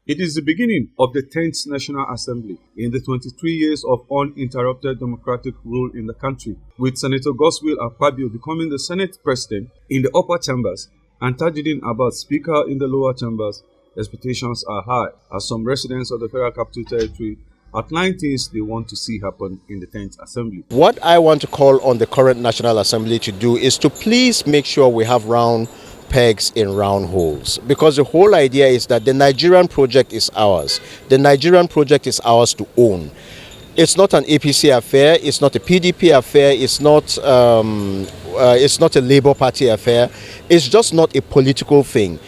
It is the beginning of the 10th National Assembly in the 23 years of uninterrupted democratic rule in the country, with Senator Godswill Akpabio becoming the Senate President in the upper chambers and Tajudeen Abbas Speaker in the lower chambers. Expectations are high as some residents of the Federal Capital Territory outline things they want to see happen in the 10th Assembly. What I want to call on the current National Assembly to do is to please make sure we have round pegs in round holes, because the whole idea is that the Nigerian project is ours. The Nigerian project is ours to own. It's not an APC affair, it's not a PDP affair, it's not a Labour Party affair, it's just not a political thing.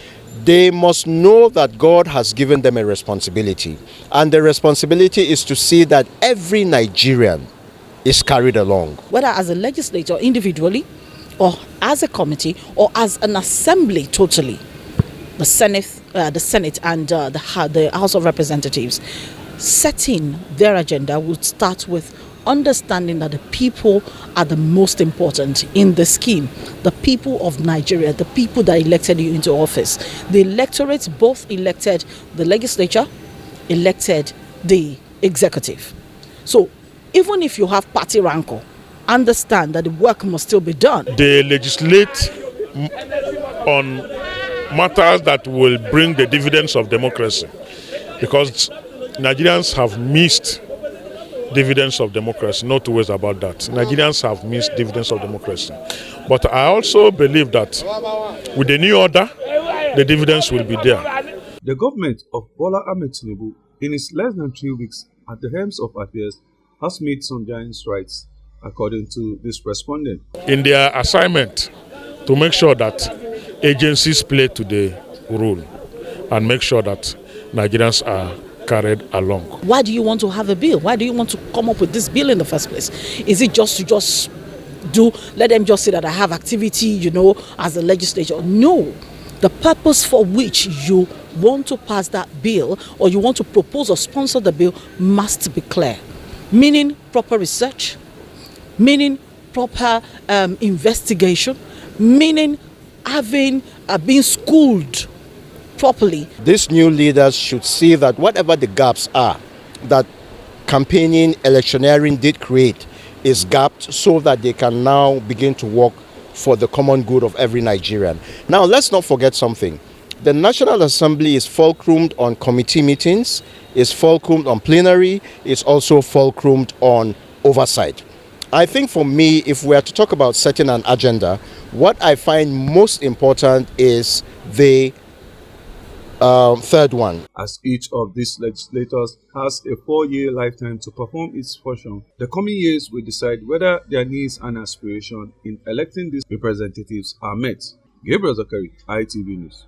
They must know that God has given them a responsibility, and the responsibility is to see that every Nigerian is carried along. Whether as a legislator individually, or as a committee, or as an assembly totally, the Senate and the House of Representatives, setting their agenda would start with understanding that the people are the most important in the scheme. The people of Nigeria, the people that elected you into office. The electorate both elected the legislature, elected the executive. So even if you have party rancor, understand that the work must still be done. They legislate on matters that will bring the dividends of democracy, because Nigerians have missed dividends of democracy. No two ways about that. Nigerians have missed dividends of democracy. But I also believe that with the new order, the dividends will be there. The government of Bola Ahmed Tinubu, in its less than 3 weeks at the helm of affairs, has made some giant strides, according to this respondent. In their assignment to make sure that agencies play to the rule and make sure that Nigerians are carried along. Why do you want to have a bill? Why do you want to come up with this bill in the first place? Is it just to let them just say that I have activity, as a legislature? No. The purpose for which you want to pass that bill, or you want to propose or sponsor the bill, must be clear. Meaning proper research, meaning proper investigation, meaning having being schooled properly. These new leaders should see that whatever the gaps are that campaigning, electioneering did create is gapped, so that they can now begin to work for the common good of every Nigerian. Now, let's not forget something. The National Assembly is fulcrumed on committee meetings, is fulcrumed on plenary, is also fulcrumed on oversight. I think for me, if we are to talk about setting an agenda, what I find most important is the third one. As each of these legislators has a 4-year lifetime to perform its function, the coming years will decide whether their needs and aspirations in electing these representatives are met. Gabriel Zakari, ITV News.